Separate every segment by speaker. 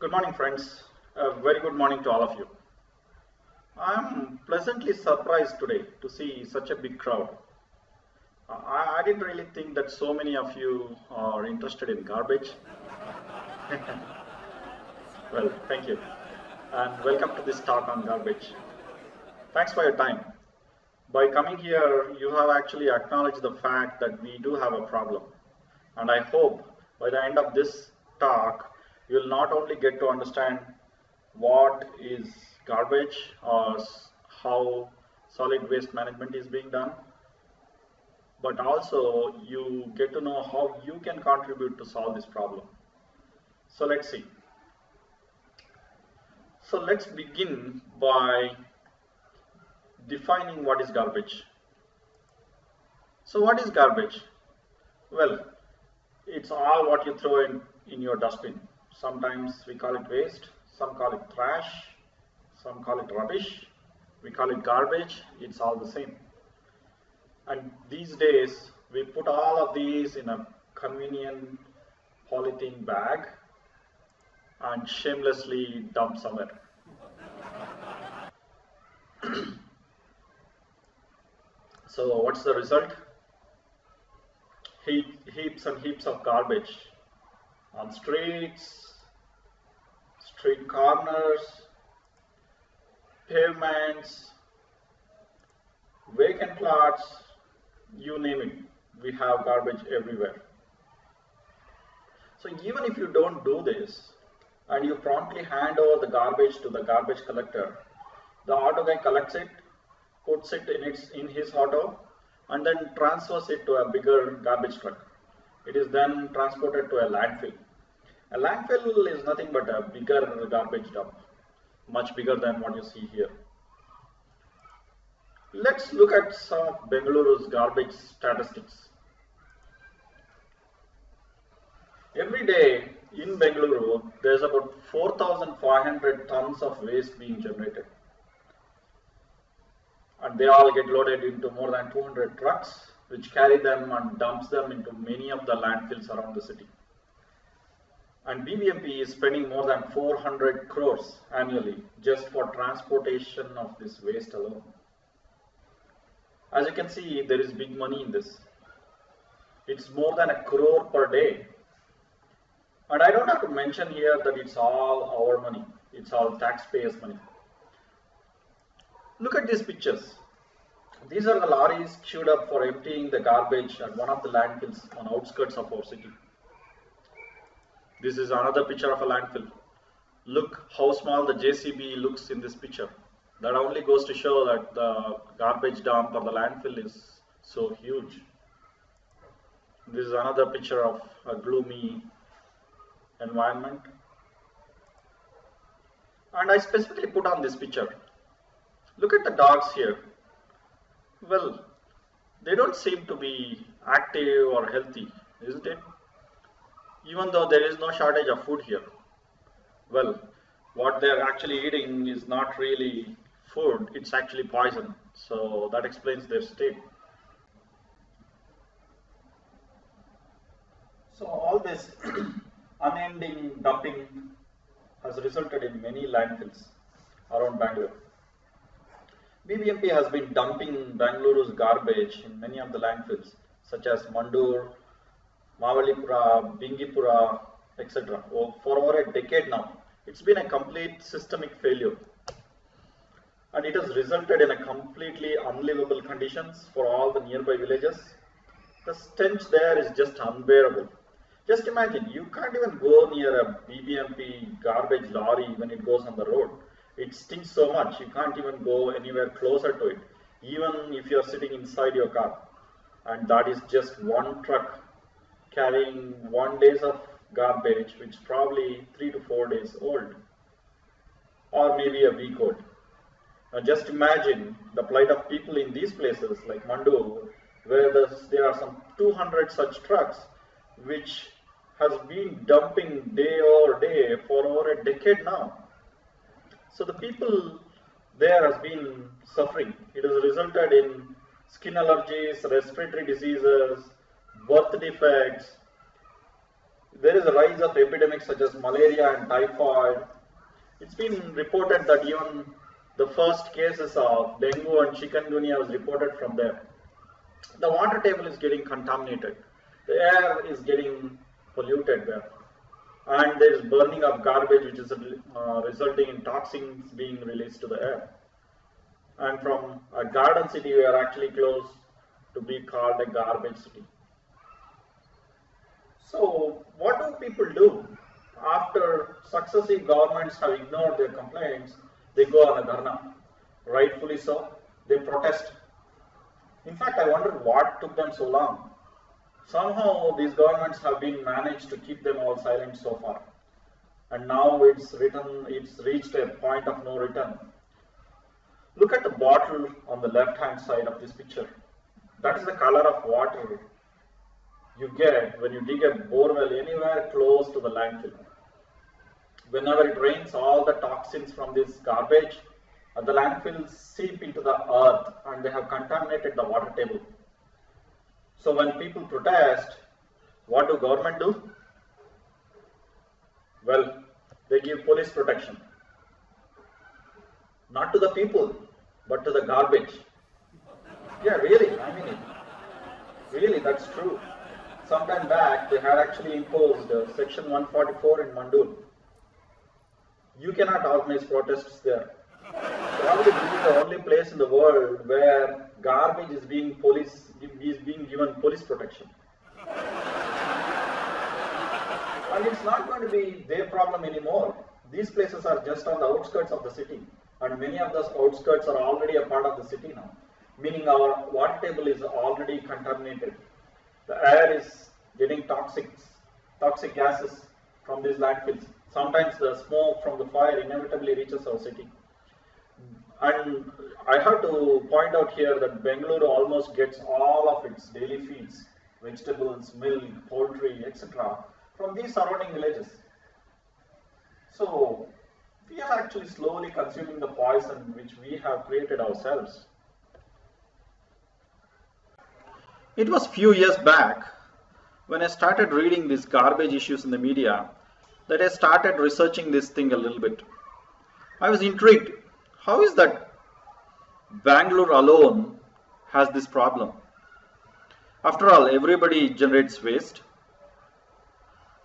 Speaker 1: Good morning, friends. A very good morning to all of you. I'm pleasantly surprised today to see such a big crowd. I didn't really think that so many of you are interested in garbage. Well, thank you. And welcome to this talk on garbage. Thanks for your time. By coming here, you have actually acknowledged the fact that we do have a problem. And I hope by the end of this talk, you'll not only get to understand what is garbage or how solid waste management is being done, but also you get to know how you can contribute to solve this problem. So let's see. So let's begin by defining what is garbage. So what is garbage? Well, it's all what you throw in your dustbin. Sometimes we call it waste, some call it trash, some call it rubbish, we call it garbage, it's all the same. And these days, we put all of these in a convenient polythene bag and shamelessly dump somewhere. So what's the result? Heaps and heaps of garbage on streets, street corners, pavements, vacant lots, you name it, we have garbage everywhere. So even if you don't do this and you promptly hand over the garbage to the garbage collector, the auto guy collects it, puts it in his auto, and then transfers it to a bigger garbage truck. It is then transported to a landfill. A landfill is nothing but a bigger garbage dump, much bigger than what you see here. Let's look at some of Bengaluru's garbage statistics. Every day in Bengaluru, there's about 4,500 tons of waste being generated. And they all get loaded into more than 200 trucks, which carry them and dumps them into many of the landfills around the city. And BBMP is spending more than 400 crores annually just for transportation of this waste alone. As you can see, there is big money in this. It's more than 1 crore per day. And I don't have to mention here that it's all our money. It's all taxpayers' money. Look at these pictures. These are the lorries queued up for emptying the garbage at one of the landfills on outskirts of our city. This is another picture of a landfill. Look how small the JCB looks in this picture. That only goes to show that the garbage dump or the landfill is so huge. This is another picture of a gloomy environment. And I specifically put on this picture. Look at the dogs here. Well, they don't seem to be active or healthy, isn't it? Even though there is no shortage of food here. Well, what they're actually eating is not really food, it's actually poison. So that explains their state. So all this unending dumping has resulted in many landfills around Bangalore. BBMP has been dumping Bangaluru's garbage in many of the landfills such as Mandur, Mavalipura, Bingipura, etc. For over a decade now. It's been a complete systemic failure. And it has resulted in a completely unlivable conditions for all the nearby villages. The stench there is just unbearable. Just imagine, you can't even go near a BBMP garbage lorry when it goes on the road. It stinks so much, you can't even go anywhere closer to it, even if you're sitting inside your car. And that is just one truck carrying 1 day of garbage, which is probably 3 to 4 days old, or maybe a week old. Now just imagine the plight of people in these places like Mandu, where there are some 200 such trucks, which has been dumping day over day for over a decade now. So the people there has been suffering. It has resulted in skin allergies, respiratory diseases, birth defects, there is a rise of epidemics such as malaria and typhoid. It's been reported that even the first cases of dengue and chikungunya was reported from there. The water table is getting contaminated. The air is getting polluted there. And there is burning of garbage which is resulting in toxins being released to the air. And from a garden city, we are actually close to be called a garbage city. So what do people do? After successive governments have ignored their complaints, they go on a dharna. Rightfully so, they protest. In fact, I wonder what took them so long. Somehow these governments have been managed to keep them all silent so far. And now it's reached a point of no return. Look at the bottle on the left hand side of this picture. That is the color of water you get when you dig a borewell anywhere close to the landfill. Whenever it rains, all the toxins from this garbage at the landfill seep into the earth and they have contaminated the water table. So when people protest, what do government do? Well, they give police protection. Not to the people, but to the garbage. Yeah, really, I mean it. Really, that's true. Sometime back, they had actually imposed Section 144 in Mandul. You cannot organize protests there. Probably this is the only place in the world where garbage is being given police protection. And it's not going to be their problem anymore. These places are just on the outskirts of the city. And many of those outskirts are already a part of the city now. Meaning our water table is already contaminated. The air is getting toxic gases from these landfills. Sometimes the smoke from the fire inevitably reaches our city. And I have to point out here that Bengaluru almost gets all of its daily feeds, vegetables, milk, poultry, etc. from these surrounding villages. So we are actually slowly consuming the poison which we have created ourselves. It was few years back when I started reading these garbage issues in the media that I started researching this thing a little bit. I was intrigued. How is that Bangalore alone has this problem? After all, everybody generates waste.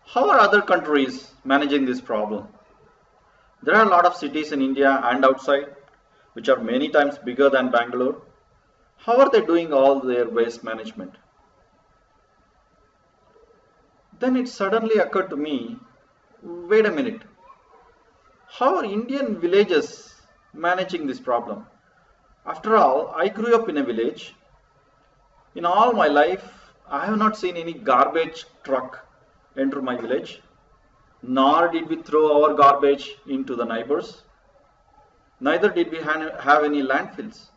Speaker 1: How are other countries managing this problem? There are a lot of cities in India and outside which are many times bigger than Bangalore. How are they doing all their waste management? Then it suddenly occurred to me, wait a minute, how are Indian villages managing this problem? After all, I grew up in a village. In all my life, I have not seen any garbage truck enter my village, nor did we throw our garbage into the neighbors. Neither did we have any landfills.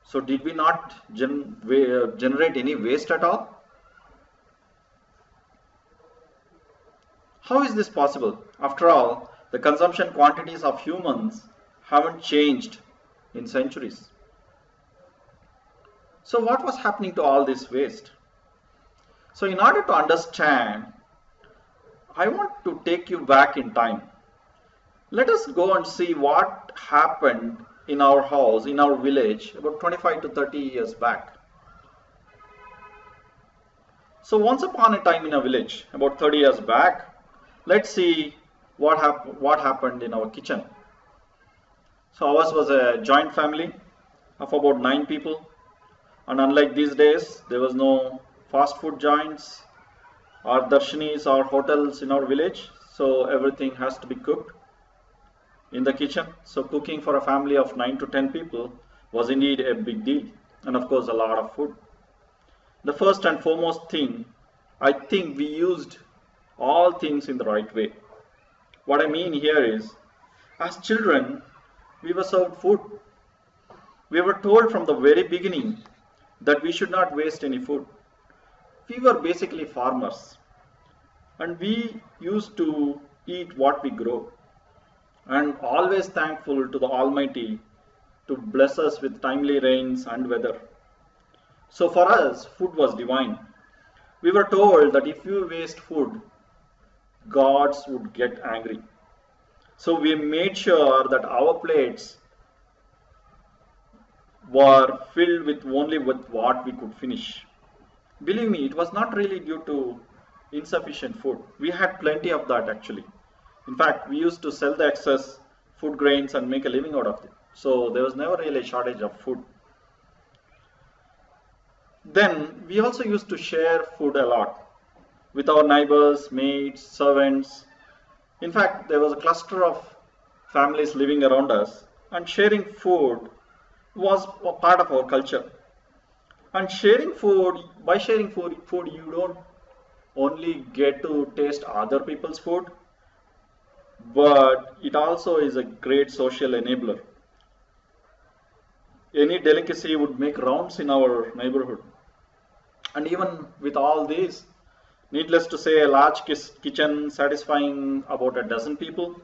Speaker 1: So did we not generate any waste at all? How is this possible? After all, the consumption quantities of humans haven't changed in centuries. So what was happening to all this waste? So in order to understand, I want to take you back in time. Let us go and see what happened in our house, in our village, about 25 to 30 years back. So once upon a time in a village, about 30 years back, let's see what happened in our kitchen. So ours was a joint family of about 9 people. And unlike these days, there was no fast food joints or darshanis or hotels in our village. So everything has to be cooked in the kitchen. So cooking for a family of 9 to 10 people was indeed a big deal. And of course, a lot of food. The first and foremost thing, I think we used all things in the right way. What I mean here is, as children, we were served food. We were told from the very beginning that we should not waste any food. We were basically farmers, and we used to eat what we grow, and always thankful to the Almighty to bless us with timely rains and weather. So for us, food was divine. We were told that if you waste food, gods would get angry. So we made sure that our plates were filled with only with what we could finish. Believe me, it was not really due to insufficient food. We had plenty of that actually. In fact, we used to sell the excess food grains and make a living out of it. So there was never really a shortage of food. Then we also used to share food a lot with our neighbors, maids, servants. In fact, there was a cluster of families living around us, and sharing food was a part of our culture. And sharing food, by sharing food, you don't only get to taste other people's food, but it also is a great social enabler. Any delicacy would make rounds in our neighborhood. And even with all these, needless to say, a large kitchen satisfying about a dozen people,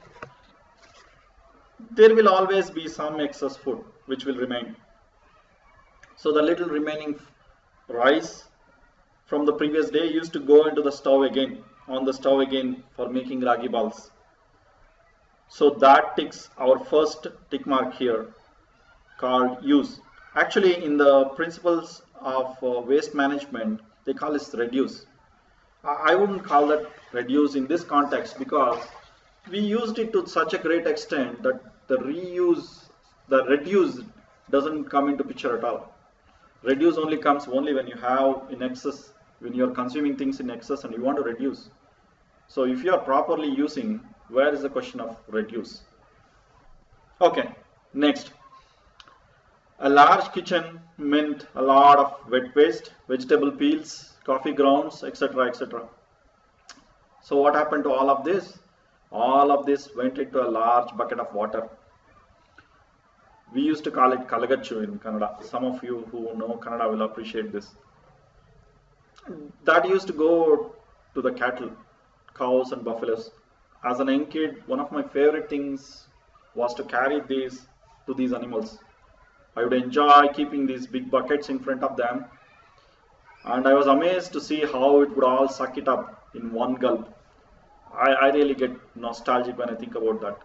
Speaker 1: there will always be some excess food which will remain. So the little remaining rice from the previous day used to go into the stove again, on the stove again for making ragi balls. So that ticks our first tick mark here called use. Actually, in the principles of waste management, they call this reduce. I wouldn't call that reduce in this context because we used it to such a great extent that the reduce doesn't come into picture at all. Reduce only comes only when you have in excess, when you're consuming things in excess and you want to reduce. So if you are properly using, where is the question of reduce? Okay, next. A large kitchen meant a lot of wet waste, vegetable peels, coffee grounds, etc. etc. So what happened to all of this? All of this went into a large bucket of water. We used to call it kalagachu in Kannada. Some of you who know Kannada will appreciate this. That used to go to the cattle, cows and buffaloes. As an young kid, one of my favorite things was to carry these to these animals. I would enjoy keeping these big buckets in front of them, and I was amazed to see how it would all suck it up in one gulp. I really get nostalgic when I think about that.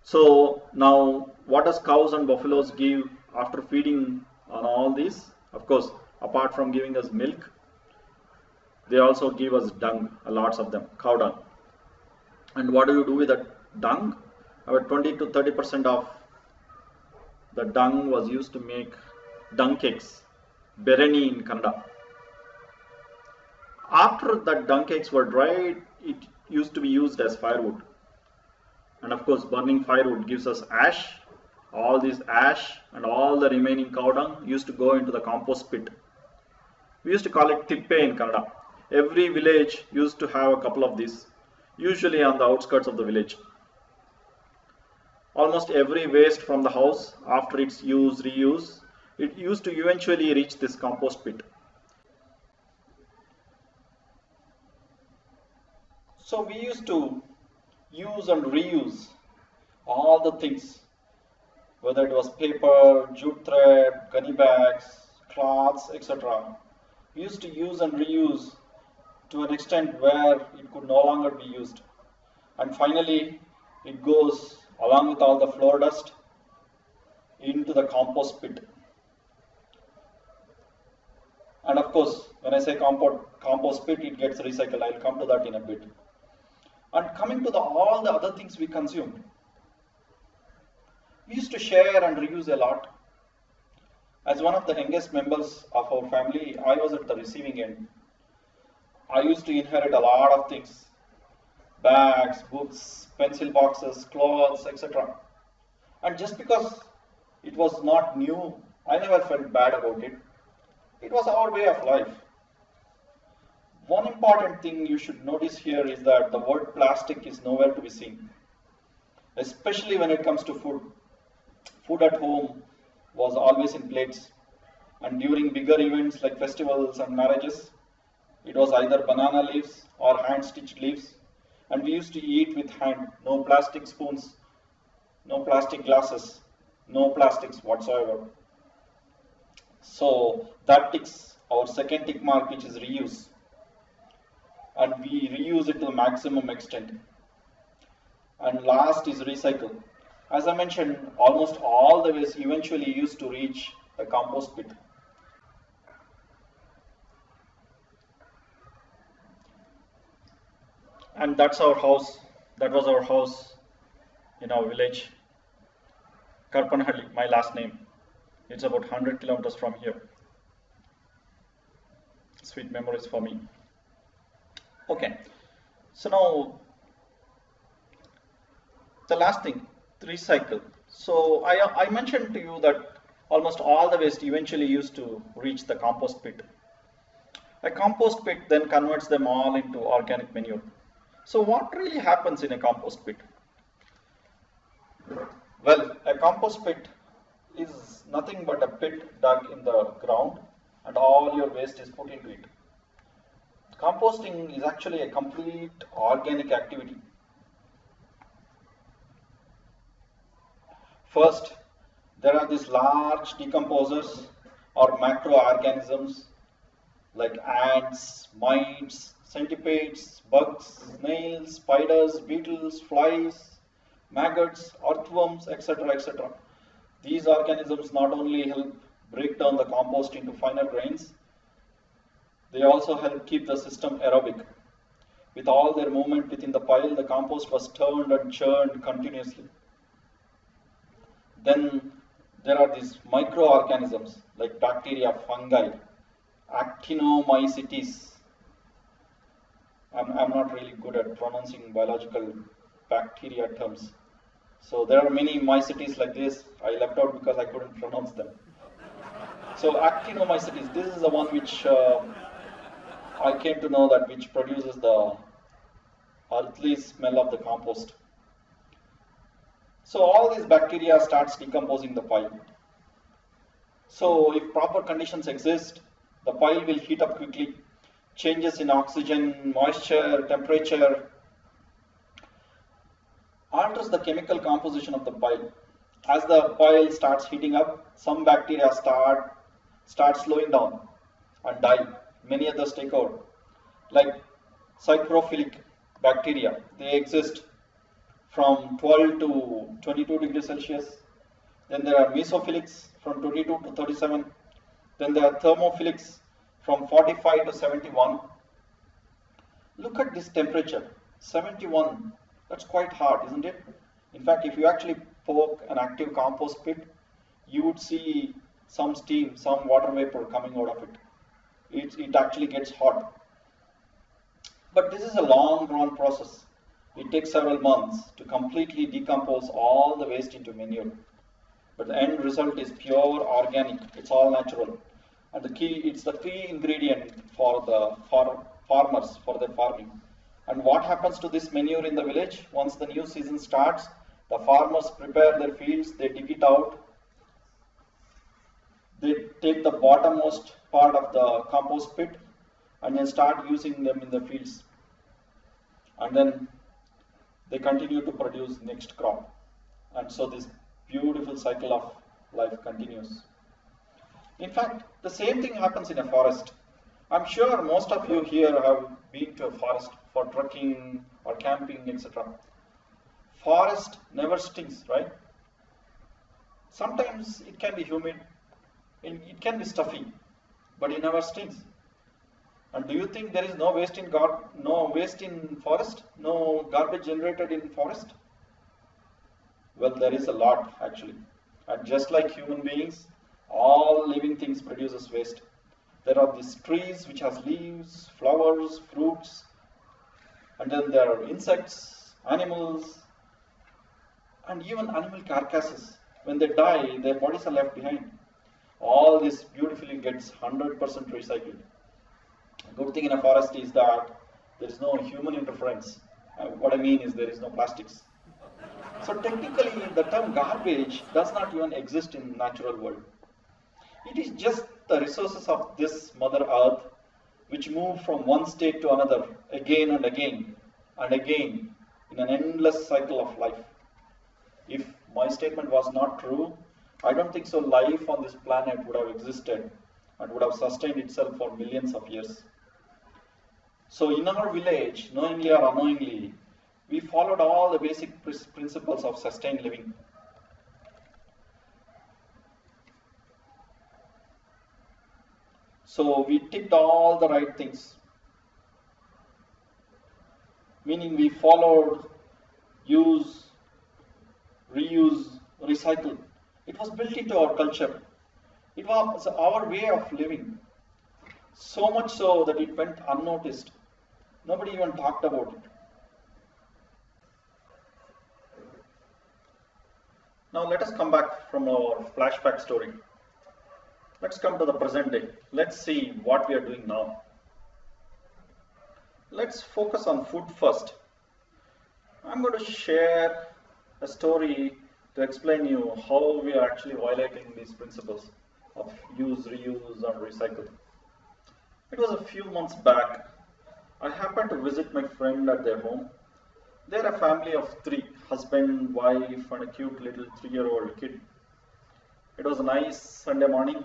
Speaker 1: So now, what does cows and buffaloes give after feeding on all these? Of course, apart from giving us milk, they also give us dung, lots of them, cow dung. And what do you do with that dung? About 20 to 30% of the dung was used to make dung cakes, bereni in Kannada. After that dung cakes were dried, it used to be used as firewood. And of course, burning firewood gives us ash. All this ash and all the remaining cow dung used to go into the compost pit. We used to call it tippe in Kannada. Every village used to have a couple of these, usually on the outskirts of the village. Almost every waste from the house, after its use, reuse, it used to eventually reach this compost pit. So we used to use and reuse all the things, whether it was paper, jute thread, gunny bags, cloths, etc. We used to use and reuse to an extent where it could no longer be used. And finally, it goes along with all the floor dust into the compost pit. And of course, when I say compost pit, it gets recycled. I'll come to that in a bit. And coming to all the other things we consumed, we used to share and reuse a lot. As one of the youngest members of our family, I was at the receiving end. I used to inherit a lot of things, bags, books, pencil boxes, clothes, etc. And just because it was not new, I never felt bad about it. It was our way of life. One important thing you should notice here is that the word plastic is nowhere to be seen, especially when it comes to food. Food at home was always in plates, and during bigger events like festivals and marriages, it was either banana leaves or hand-stitched leaves, and we used to eat with hand, no plastic spoons, no plastic glasses, no plastics whatsoever. So that ticks our second tick mark, which is reuse, and we reuse it to the maximum extent. And last is recycle. As I mentioned, almost all the waste eventually used to reach the compost pit. And that's our house. That was our house in our village, Karpanahalli, my last name. It's about 100 kilometers from here. Sweet memories for me. Okay, so now the last thing, recycle. So I mentioned to you that almost all the waste eventually used to reach the compost pit. A compost pit then converts them all into organic manure. So what really happens in a compost pit? Well, a compost pit is nothing but a pit dug in the ground and all your waste is put into it. Composting is actually a complete organic activity. First, there are these large decomposers or macroorganisms like ants, mites, centipedes, bugs, snails, spiders, beetles, flies, maggots, earthworms, etc. etc. These organisms not only help break down the compost into finer grains, they also help keep the system aerobic. With all their movement within the pile, the compost was turned and churned continuously. Then there are these microorganisms like bacteria, fungi, actinomycetes. I'm not really good at pronouncing biological bacteria terms. So there are many mycetes like this. I left out because I couldn't pronounce them. So actinomycetes, this is the one which I came to know that which produces the earthly smell of the compost. So all these bacteria starts decomposing the pile. So if proper conditions exist, the pile will heat up quickly. Changes in oxygen, moisture, temperature alters the chemical composition of the pile. As the pile starts heating up, some bacteria start slowing down and die. Many others take over, like psychrophilic bacteria. They exist from 12 to 22 degrees Celsius. Then there are mesophilics from 22 to 37. Then there are thermophilics from 45 to 71. Look at this temperature, 71. That's quite hot, isn't it? In fact, if you actually poke an active compost pit, you would see some steam, some water vapor coming out of it. It actually gets hot. But this is a long drawn process. It takes several months to completely decompose all the waste into manure. But the end result is pure organic. It's all natural. And it's the key ingredient for the farmers, for their farming. And what happens to this manure in the village? Once the new season starts, the farmers prepare their fields, they dig it out. They take the bottommost part of the compost pit and then start using them in the fields. And then they continue to produce next crop. And so this beautiful cycle of life continues. In fact, the same thing happens in a forest. I'm sure most of you here have been to a forest for trekking or camping, etc. Forest never stinks, right? Sometimes it can be humid, it can be stuffy, but it never stinks. And do you think there is no waste in forest? No garbage generated in forest? Well, there is a lot actually. And just like human beings, all living things produces waste. There are these trees which has leaves, flowers, fruits, and then there are insects, animals, and even animal carcasses. When they die, their bodies are left behind. All this beautifully gets 100% recycled. A good thing in a forest is that there is no human interference. What I mean is there is no plastics. So technically, the term garbage does not even exist in the natural world. It is just the resources of this Mother Earth which move from one state to another again and again and again in an endless cycle of life. If my statement was not true, I don't think so life on this planet would have existed and would have sustained itself for millions of years. So in our village, knowingly or unknowingly, we followed all the basic principles of sustained living. So we ticked all the right things, meaning we followed use, reuse, recycle. It was built into our culture. It was our way of living. So much so that it went unnoticed. Nobody even talked about it. Now let us come back from our flashback story. Let's come to the present day. Let's see what we are doing now. Let's focus on food first. I'm going to share a story to explain you how we are actually violating these principles of use, reuse, and recycle. It was a few months back. I happened to visit my friend at their home. They're a family of 3, husband, wife, and a cute little 3-year-old kid. It was a nice Sunday morning,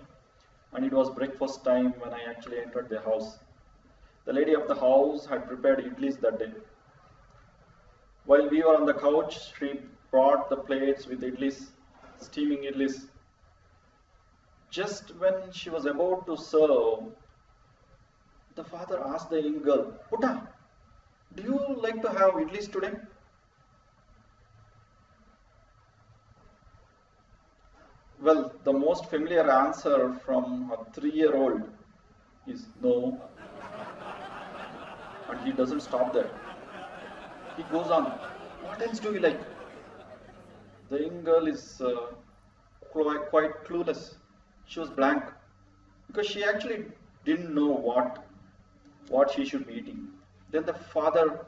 Speaker 1: and it was breakfast time when I actually entered their house. The lady of the house had prepared idlis that day. While we were on the couch, she brought the plates with idlis, steaming idlis. Just when she was about to serve, the father asked the young girl, "Putta, do you like to have idlis today?" Well, the most familiar answer from a 3-year-old is no. And he doesn't stop there. He goes on, "What else do you like?" The young girl is quite clueless. She was blank because she actually didn't know what she should be eating. Then the father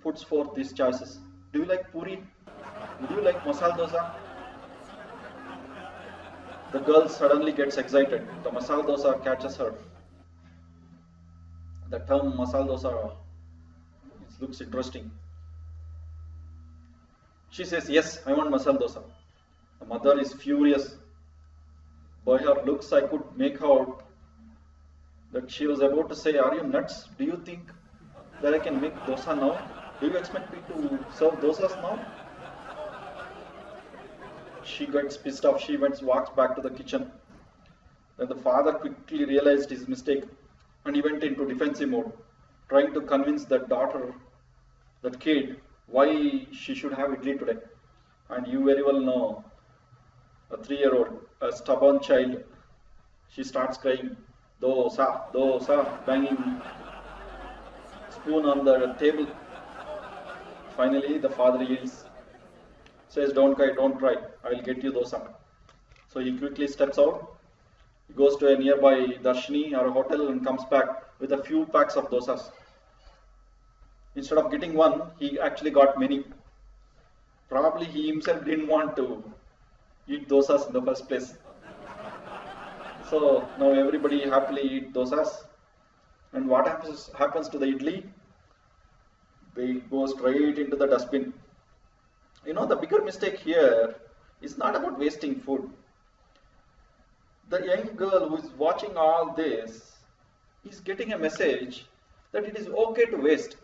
Speaker 1: puts forth these choices. "Do you like puri? Would you like masala dosa?" The girl suddenly gets excited. The masala dosa catches her. The term masala dosa looks interesting. She says, "Yes, I want masala dosa." The mother is furious. By her looks, I could make out that she was about to say, "Are you nuts? Do you think that I can make dosa now? Do you expect me to serve dosas now?" She gets pissed off. She walks back to the kitchen. Then the father quickly realized his mistake and he went into defensive mode, trying to convince that kid, why she should have idli today. And you very well know, a 3-year-old, a stubborn child, she starts crying, "Dosa, dosa," banging spoon on the table. Finally, the father yields, says, "Don't cry, don't cry, I will get you dosa." So he quickly steps out. He goes to a nearby Darshini or a hotel and comes back with a few packs of dosas. Instead of getting one, he actually got many. Probably he himself didn't want to eat dosas in the first place. So now everybody happily eat dosas. And what happens to the idli? They go straight into the dustbin. You know, the bigger mistake here is not about wasting food. The young girl who is watching all this is getting a message that it is okay to waste.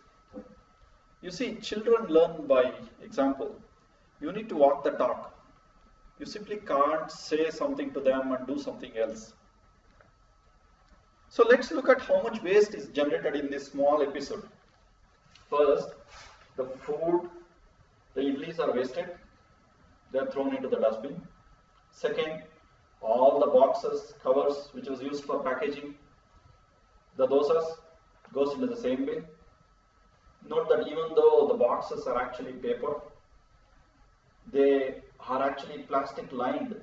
Speaker 1: You see, children learn by example. You need to walk the talk. You simply can't say something to them and do something else. So let's look at how much waste is generated in this small episode. First, the food, the idlis are wasted. They are thrown into the dustbin. Second, all the boxes, covers which was used for packaging the dosas goes into the same bin. Note that even though the boxes are actually paper, they are actually plastic lined.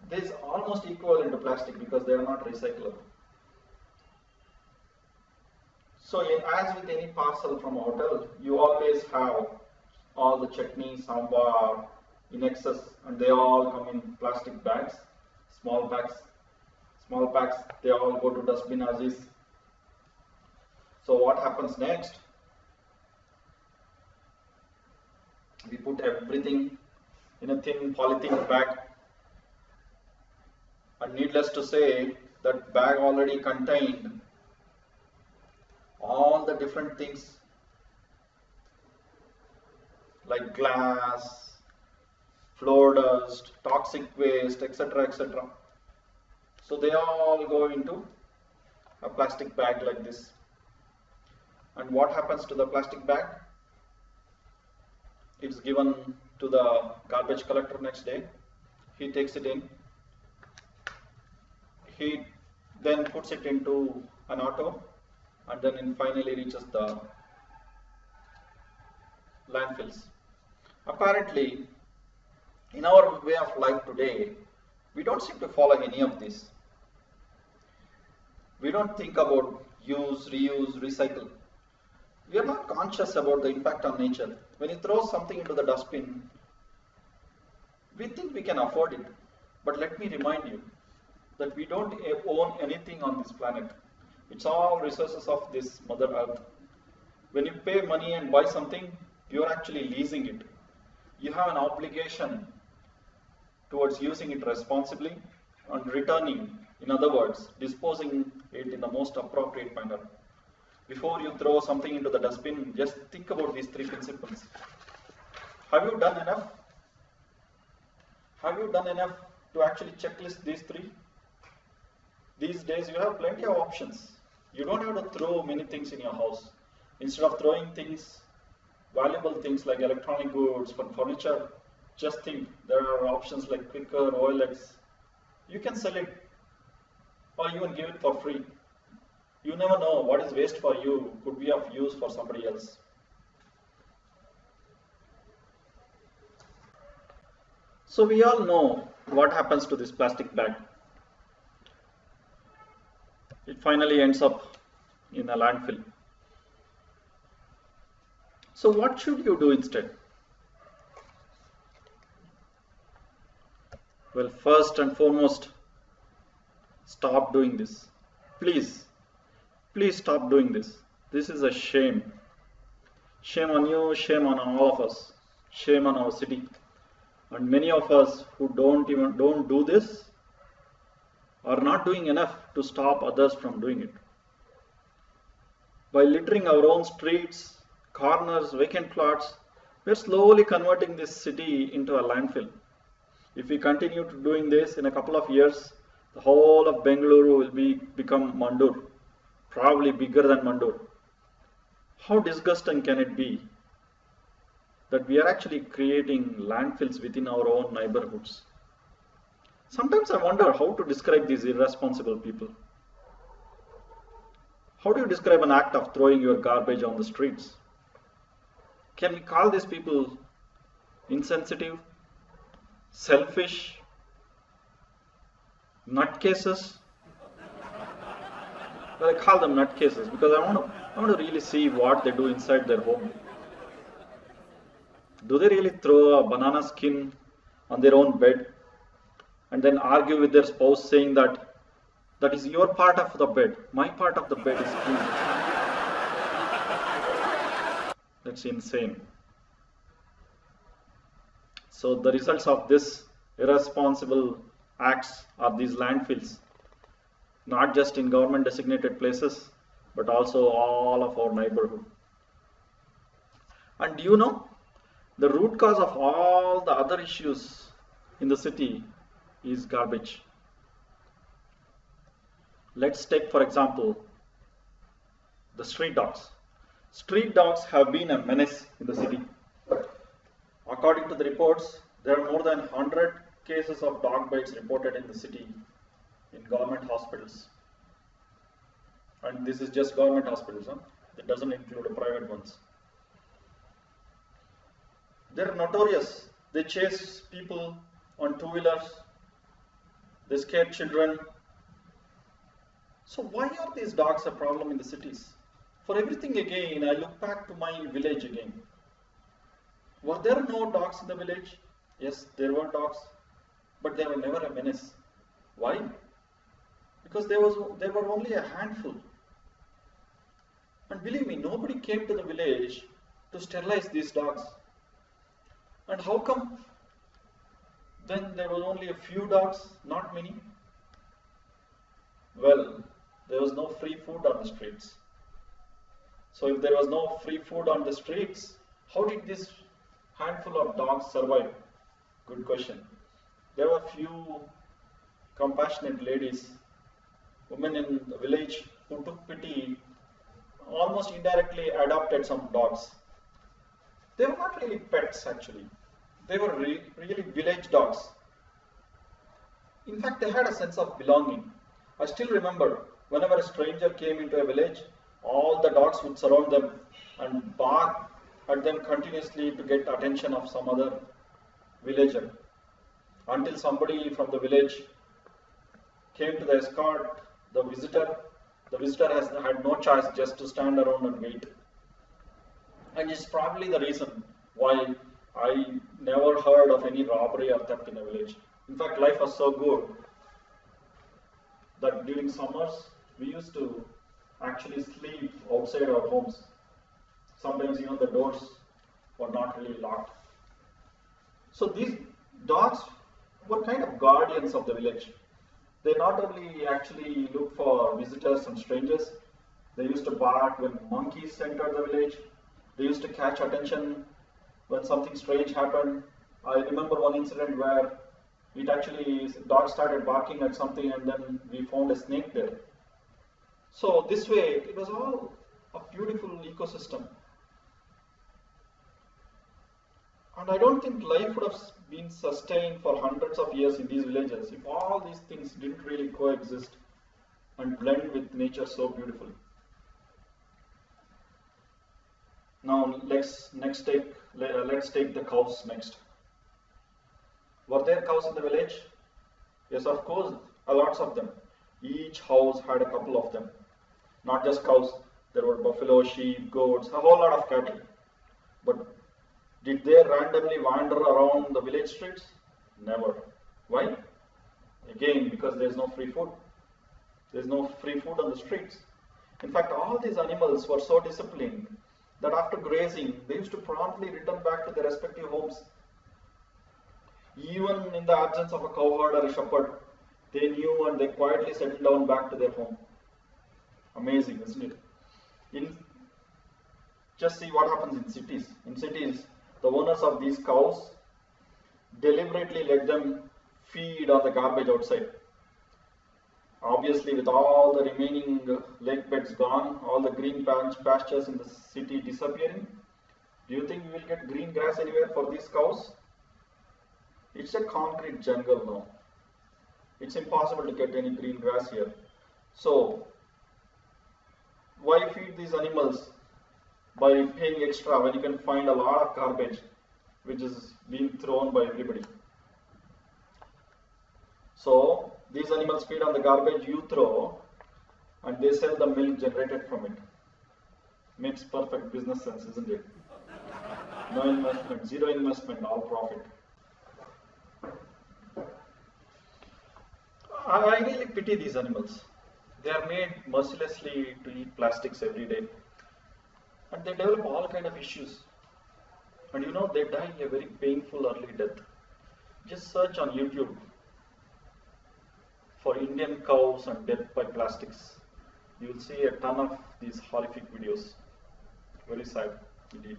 Speaker 1: This is almost equivalent to plastic because they are not recyclable. So as with any parcel from a hotel, you always have all the chutney, sambar in excess, and they all come in plastic bags, small packs, they all go to dustbin as is. So what happens next? We put everything in a thin polythene bag And needless to say, that bag already contained all the different things like glass, floor dust, toxic waste, etc., etc. So they all go into a plastic bag like this. And what happens to the plastic bag? It's given to the garbage collector next day. He takes it in. He then puts it into an auto and then it finally reaches the landfills. Apparently, in our way of life today, we don't seem to follow any of this. We don't think about use, reuse, recycle. We are not conscious about the impact on nature. When you throw something into the dustbin, we think we can afford it. But let me remind you that we don't own anything on this planet. It's all resources of this Mother Earth. When you pay money and buy something, you're actually leasing it. You have an obligation towards using it responsibly and returning, in other words, disposing it in the most appropriate manner. Before you throw something into the dustbin, just think about these three principles. Have you done enough? Have you done enough to actually checklist these three? These days you have plenty of options. You don't have to throw many things in your house. Instead of throwing things, valuable things like electronic goods, furniture, just think there are options like Quikr, OLX. You can sell it or even give it for free. You never know what is waste for you could be of use for somebody else. So we all know what happens to this plastic bag. It finally ends up in a landfill. So what should you do instead? Well, first and foremost, stop doing this. Please stop doing this. This is a shame. Shame on you, shame on all of us, shame on our city. And many of us who don't do this are not doing enough to stop others from doing it. By littering our own streets, corners, vacant plots, we're slowly converting this city into a landfill. If we continue to doing this in a couple of years, the whole of Bengaluru will become Mandur, probably bigger than Mandur. How disgusting can it be that we are actually creating landfills within our own neighborhoods? Sometimes I wonder how to describe these irresponsible people. How do you describe an act of throwing your garbage on the streets? Can we call these people insensitive, selfish, nutcases? Well, I call them nutcases because I want to really see what they do inside their home. Do they really throw a banana skin on their own bed and then argue with their spouse saying that that is your part of the bed, my part of the bed is clean? That's insane. So the results of this irresponsible acts are these landfills, not just in government designated places, but also all of our neighborhood. And do you know, the root cause of all the other issues in the city is garbage. Let's take, for example, the street dogs. Street dogs have been a menace in the city. According to the reports, there are more than 100 cases of dog bites reported in the city in government hospitals. And this is just government hospitals, it doesn't include the private ones. They're notorious. They chase people on two-wheelers. They scare children. So why are these dogs a problem in the cities? For everything again, I look back to my village again. Were there no dogs in the village? Yes, there were dogs, but they were never a menace. Why? Because there were only a handful. And believe me, nobody came to the village to sterilize these dogs. And how come then there were only a few dogs, not many? Well, there was no free food on the streets. So if there was no free food on the streets, how did this handful of dogs survive? Good question. There were few compassionate ladies, women in the village who took pity, almost indirectly adopted some dogs. They were not really pets actually. They were really village dogs. In fact, they had a sense of belonging. I still remember whenever a stranger came into a village, all the dogs would surround them and bark at them continuously to get attention of some other villager. Until somebody from the village came to the escort the visitor has had no choice just to stand around and wait. And it's probably the reason why I never heard of any robbery or theft in a village. In fact, life was so good that during summers we used to actually sleep outside our homes. Sometimes even the doors were not really locked. So these dogs were kind of guardians of the village. They not only actually look for visitors and strangers, they used to bark when monkeys entered the village. They used to catch attention when something strange happened. I remember one incident where dog started barking at something and then we found a snake there. So this way, it was all a beautiful ecosystem. And I don't think life would have been sustained for hundreds of years in these villages if all these things didn't really coexist and blend with nature so beautifully. Now let's take the cows next. Were there cows in the village? Yes, of course, lots of them. Each house had a couple of them. Not just cows, there were buffalo, sheep, goats, a whole lot of cattle. But did they randomly wander around the village streets? Never. Why? Again, because there is no free food. There is no free food on the streets. In fact, all these animals were so disciplined that after grazing, they used to promptly return back to their respective homes. Even in the absence of a cowherd or a shepherd, they knew and they quietly settled down back to their home. Amazing, isn't it? Just see what happens in cities. In cities, the owners of these cows deliberately let them feed on the garbage outside. Obviously, with all the remaining lake beds gone, all the green pastures in the city disappearing, do you think we will get green grass anywhere for these cows? It's a concrete jungle now. It's impossible to get any green grass here. So, why feed these animals by paying extra when you can find a lot of garbage which is being thrown by everybody? So, these animals feed on the garbage you throw and they sell the milk generated from it. Makes perfect business sense, isn't it? No investment, zero investment, all profit. I really pity these animals. They are made mercilessly to eat plastics every day. And they develop all kind of issues. And you know, they die a very painful early death. Just search on YouTube for Indian cows and death by plastics. You will see a ton of these horrific videos. Very sad indeed.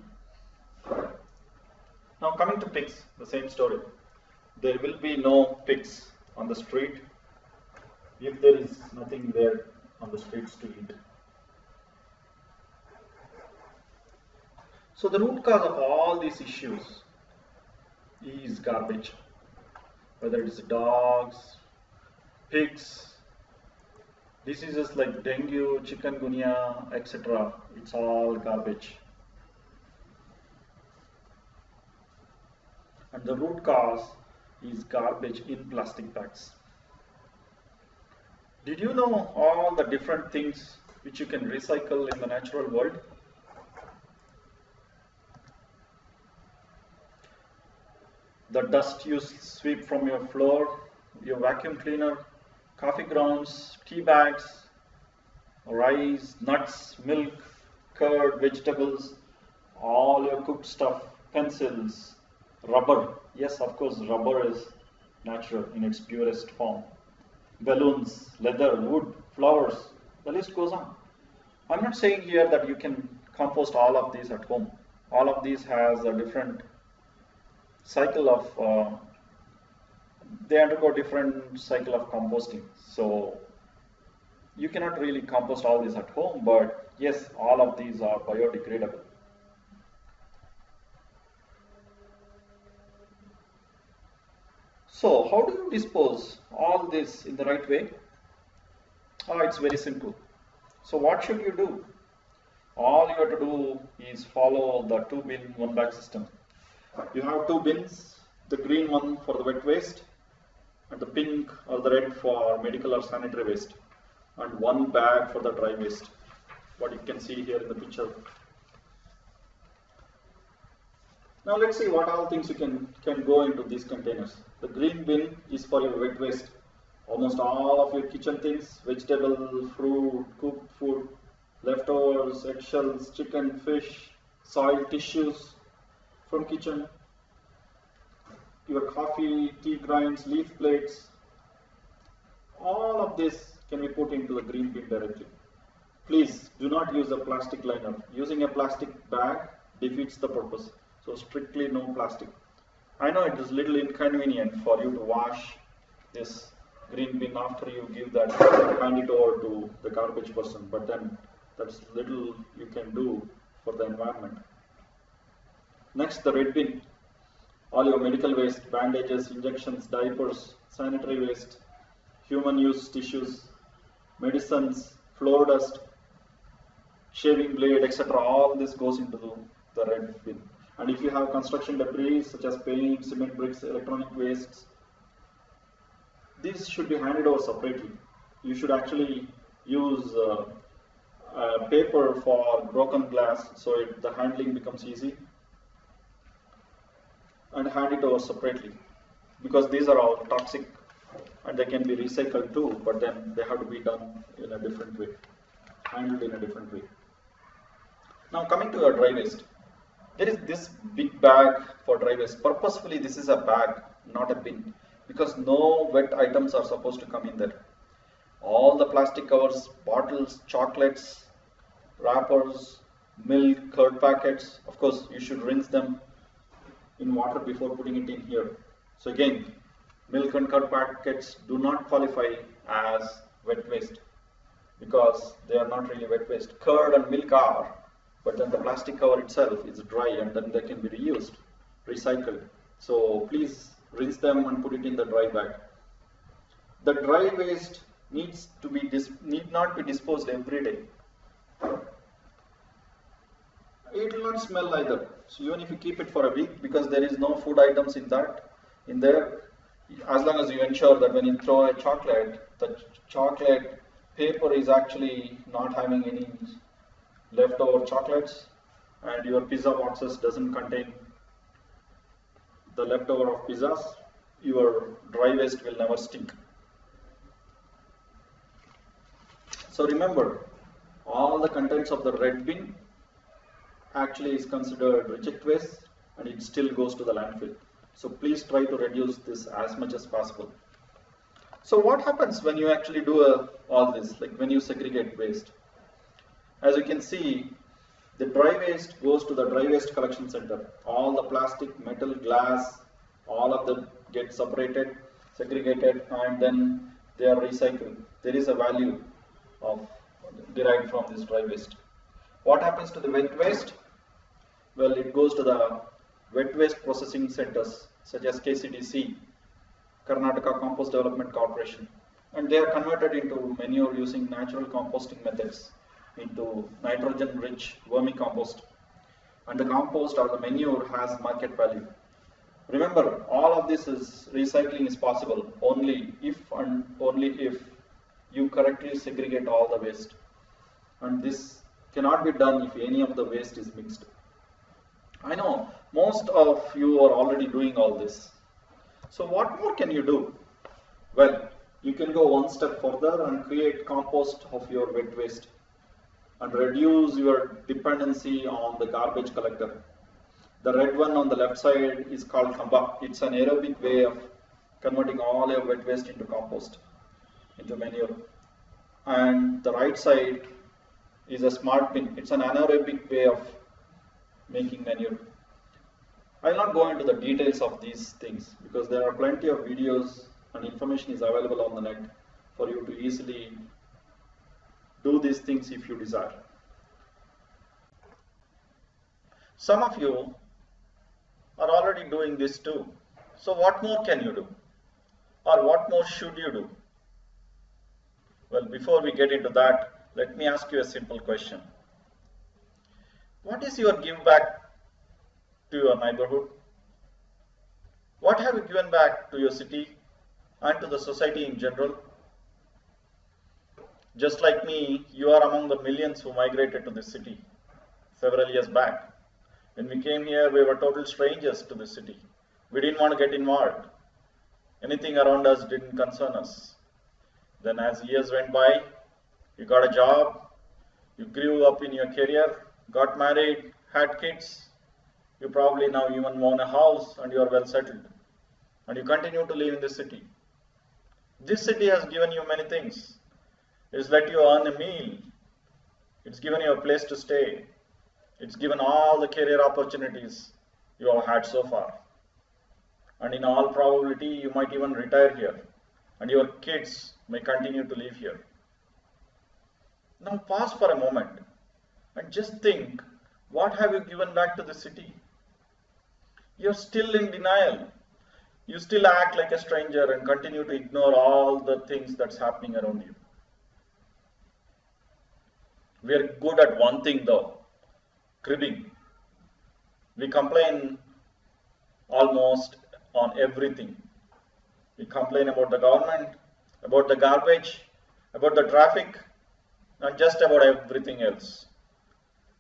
Speaker 1: Now coming to pigs, the same story. There will be no pigs on the street if there is nothing there on the streets to eat. So the root cause of all these issues is garbage. Whether it's dogs, pigs, diseases like dengue, chikungunya, etc. It's all garbage. And the root cause is garbage in plastic bags. Did you know all the different things which you can recycle in the natural world? The dust you sweep from your floor, your vacuum cleaner, coffee grounds, tea bags, rice, nuts, milk, curd, vegetables, all your cooked stuff, pencils, rubber. Yes, of course, rubber is natural in its purest form. Balloons, leather, wood, flowers, the list goes on. I'm not saying here that you can compost all of these at home. All of these has a different cycle of, they undergo different cycle of composting. So you cannot really compost all these at home, but yes, all of these are biodegradable. So how do you dispose all this in the right way? It's very simple. So what should you do? All you have to do is follow the 2 bin 1 bag system. You have 2 bins, the green one for the wet waste and the pink or the red for medical or sanitary waste, and 1 bag for the dry waste, what you can see here in the picture. Now let's see what all things you can go into these containers. The green bin is for your wet waste. Almost all of your kitchen things, vegetable, fruit, cooked food, leftovers, eggshells, chicken, fish, soil, tissues from kitchen, your coffee, tea grinds, leaf plates, all of this can be put into the green bin directly. Please do not use a plastic liner. Using a plastic bag defeats the purpose. So strictly no plastic. I know it is little inconvenient for you to wash this green bin after you give that, hand it over to the garbage person, but then that's little you can do for the environment. Next, the red bin. All your medical waste, bandages, injections, diapers, sanitary waste, human use tissues, medicines, floor dust, shaving blade, etc. All this goes into the red bin. And if you have construction debris such as paint, cement bricks, electronic wastes, these should be handed over separately. You should actually use paper for broken glass so the handling becomes easy, and hand it over separately, because these are all toxic and they can be recycled too, but then they have to be done in a different way, handled in a different way. Now coming to your dry waste, there is this big bag for dry waste. Purposefully this is a bag, not a bin, because no wet items are supposed to come in there. All the plastic covers, bottles, chocolates, wrappers, milk, curd packets, of course you should rinse them in water before putting it in here. So again, milk and curd packets do not qualify as wet waste because they are not really wet waste. Curd and milk are, but then the plastic cover itself is dry and then they can be reused, recycled. So please rinse them and put it in the dry bag. The dry waste need not be disposed every day. It will not smell either. So even if you keep it for a week, because there is no food items in there, as long as you ensure that when you throw a chocolate, the chocolate paper is actually not having any leftover chocolates, and your pizza boxes doesn't contain the leftover of pizzas, your dry waste will never stink. So remember, all the contents of the red bin actually is considered reject waste and it still goes to the landfill. So please try to reduce this as much as possible. So what happens when you actually do all this, like when you segregate waste? As you can see, the dry waste goes to the dry waste collection center. All the plastic, metal, glass, all of them get separated, segregated, and then they are recycled. There is a value derived from this dry waste. What happens to the wet waste? Well, it goes to the wet waste processing centers such as KCDC, Karnataka Compost Development Corporation, and they are converted into manure using natural composting methods into nitrogen-rich vermicompost, and the compost or the manure has market value. Remember, all of this recycling is possible only if and only if you correctly segregate all the waste, and this cannot be done if any of the waste is mixed. I know most of you are already doing all this. So what more can you do? Well, you can go one step further and create compost of your wet waste and reduce your dependency on the garbage collector. The red one on the left side is called Khamba. It's an aerobic way of converting all your wet waste into compost, into manure. and the right side is a smart pin. It's an anaerobic way of making manure. I will not go into the details of these things because there are plenty of videos and information is available on the net for you to easily do these things if you desire. Some of you are already doing this too. So what more can you do? Or what more should you do? Well, before we get into that, let me ask you a simple question. What is your give back to your neighborhood? What have you given back to your city and to the society in general? Just like me, you are among the millions who migrated to this city several years back. When we came here, we were total strangers to this city. We didn't want to get involved. Anything around us didn't concern us. Then as years went by, you got a job, you grew up in your career, got married, had kids. You probably now even own a house and you are well settled. And you continue to live in this city. This city has given you many things. It's let you earn a meal. It's given you a place to stay. It's given all the career opportunities you have had so far. And in all probability, you might even retire here. And your kids may continue to live here. Now pause for a moment and just think, what have you given back to the city? You're still in denial. You still act like a stranger and continue to ignore all the things that's happening around you. We are good at one thing though, cribbing. We complain almost on everything. We complain about the government, about the garbage, about the traffic, and just about everything else.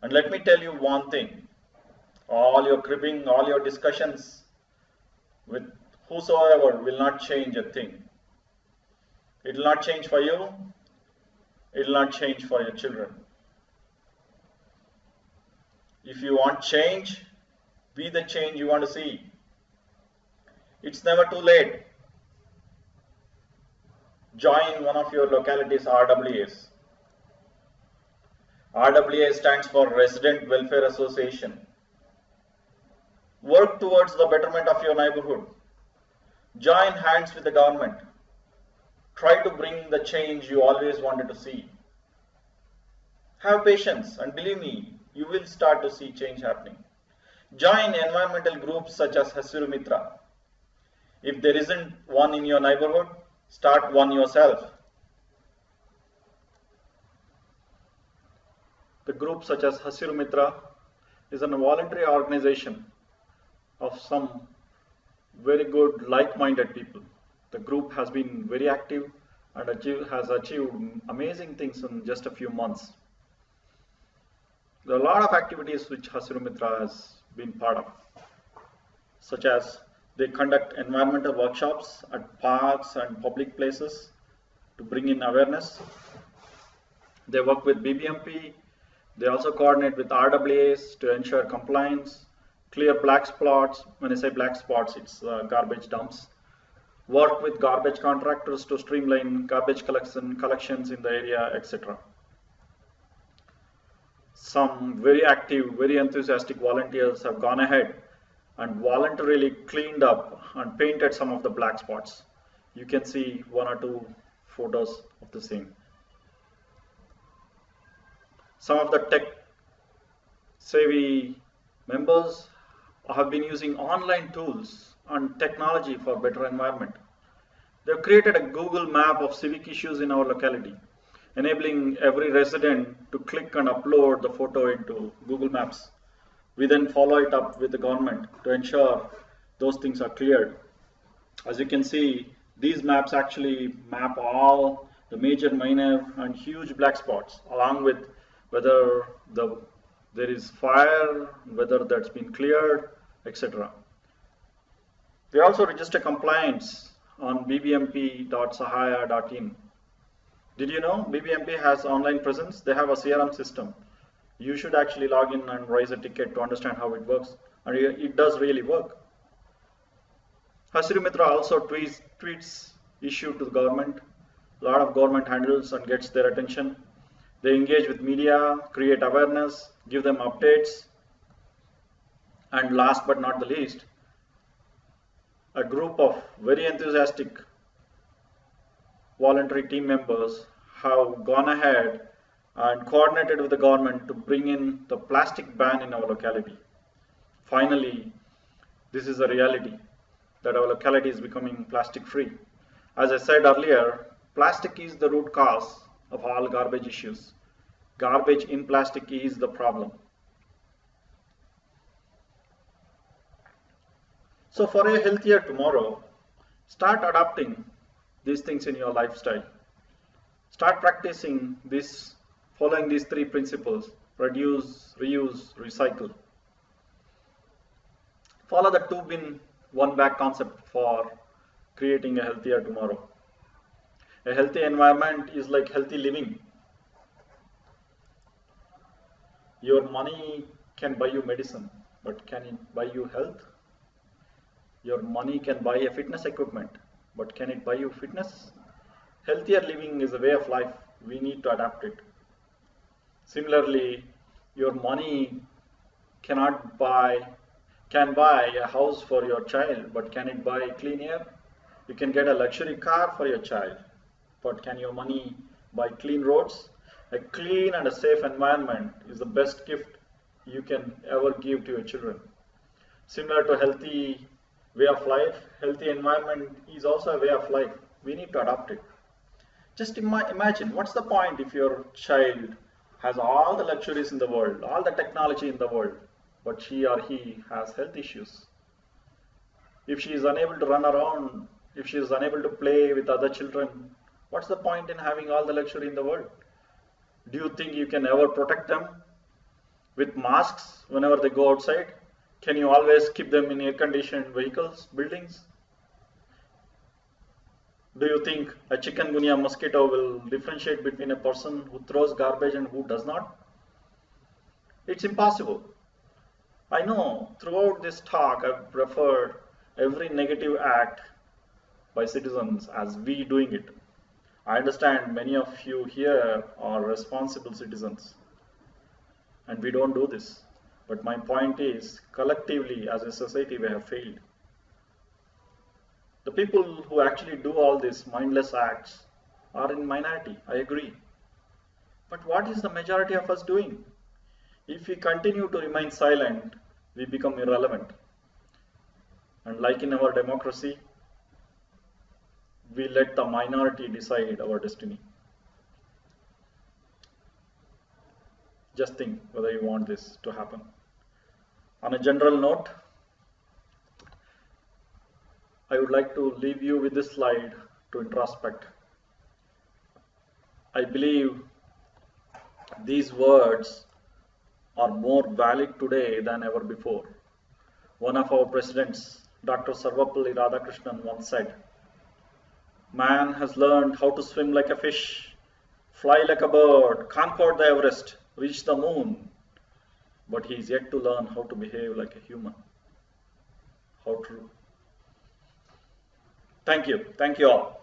Speaker 1: And let me tell you one thing, all your cribbing, all your discussions with whosoever will not change a thing. It will not change for you, it will not change for your children. If you want change, be the change you want to see. It's never too late. Join one of your localities' RWAs. RWA stands for Resident Welfare Association. Work towards the betterment of your neighborhood. Join hands with the government. Try to bring the change you always wanted to see. Have patience and believe me, you will start to see change happening. Join environmental groups such as Hasiru Mitra. If there isn't one in your neighborhood, start one yourself. The group such as Hasiru Mitra is a voluntary organization of some very good like-minded people. The group has been very active and has achieved amazing things in just a few months. There are a lot of activities which Hasiru Mitra has been part of, such as they conduct environmental workshops at parks and public places to bring in awareness. They work with BBMP. They also coordinate with RWAs to ensure compliance, clear black spots. When I say black spots, it's garbage dumps. Work with garbage contractors to streamline garbage collections in the area, etc. Some very active, very enthusiastic volunteers have gone ahead and voluntarily cleaned up and painted some of the black spots. You can see one or two photos of the same. Some of the tech-savvy members have been using online tools and technology for better environment. They've created a Google map of civic issues in our locality, enabling every resident to click and upload the photo into Google Maps. We then follow it up with the government to ensure those things are cleared. As you can see, these maps actually map all the major, minor and huge black spots, along with whether there is fire, whether that's been cleared, etc. They also register complaints on bbmp.sahaya.in. Did you know BBMP has online presence? They have a CRM system. You should actually log in and raise a ticket to understand how it works. And it does really work. Hasiru Mitra also tweets issue to the government a lot of government handles and gets their attention. They engage with media, create awareness, give them updates, and last but not the least, a group of very enthusiastic voluntary team members have gone ahead and coordinated with the government to bring in the plastic ban in our locality. Finally, this is a reality that our locality is becoming plastic free. As I said earlier, plastic is the root cause of all garbage issues. Garbage in plastic is the problem. So for a healthier tomorrow, start adopting these things in your lifestyle. Start practicing this, following these three principles: reduce, reuse, recycle. Follow the two bin, one bag concept for creating a healthier tomorrow. A healthy environment is like healthy living. Your money can buy you medicine, but can it buy you health? Your money can buy a fitness equipment, but can it buy you fitness? Healthier living is a way of life. We need to adapt it. Similarly, your money can buy a house for your child, but can it buy clean air? You can get a luxury car for your child, but can your money buy clean roads? A clean and a safe environment is the best gift you can ever give to your children. Similar to healthy way of life, healthy environment is also a way of life. We need to adopt it. Just imagine, what's the point if your child has all the luxuries in the world, all the technology in the world, but she or he has health issues? If she is unable to run around, if she is unable to play with other children, what's the point in having all the luxury in the world? Do you think you can ever protect them with masks whenever they go outside? Can you always keep them in air-conditioned vehicles, buildings? Do you think a chikungunya mosquito will differentiate between a person who throws garbage and who does not? It's impossible. I know throughout this talk I've referred every negative act by citizens as we doing it. I understand many of you here are responsible citizens and we don't do this. But my point is, collectively as a society we have failed. The people who actually do all these mindless acts are in minority, I agree. But what is the majority of us doing? If we continue to remain silent, we become irrelevant. And like in our democracy, we let the minority decide our destiny. Just think whether you want this to happen. On a general note, I would like to leave you with this slide to introspect. I believe these words are more valid today than ever before. One of our presidents, Dr. Sarvapalli Radhakrishnan, once said, "Man has learned how to swim like a fish, fly like a bird, conquer the Everest, reach the moon, but he is yet to learn how to behave like a human." How true. Thank you all.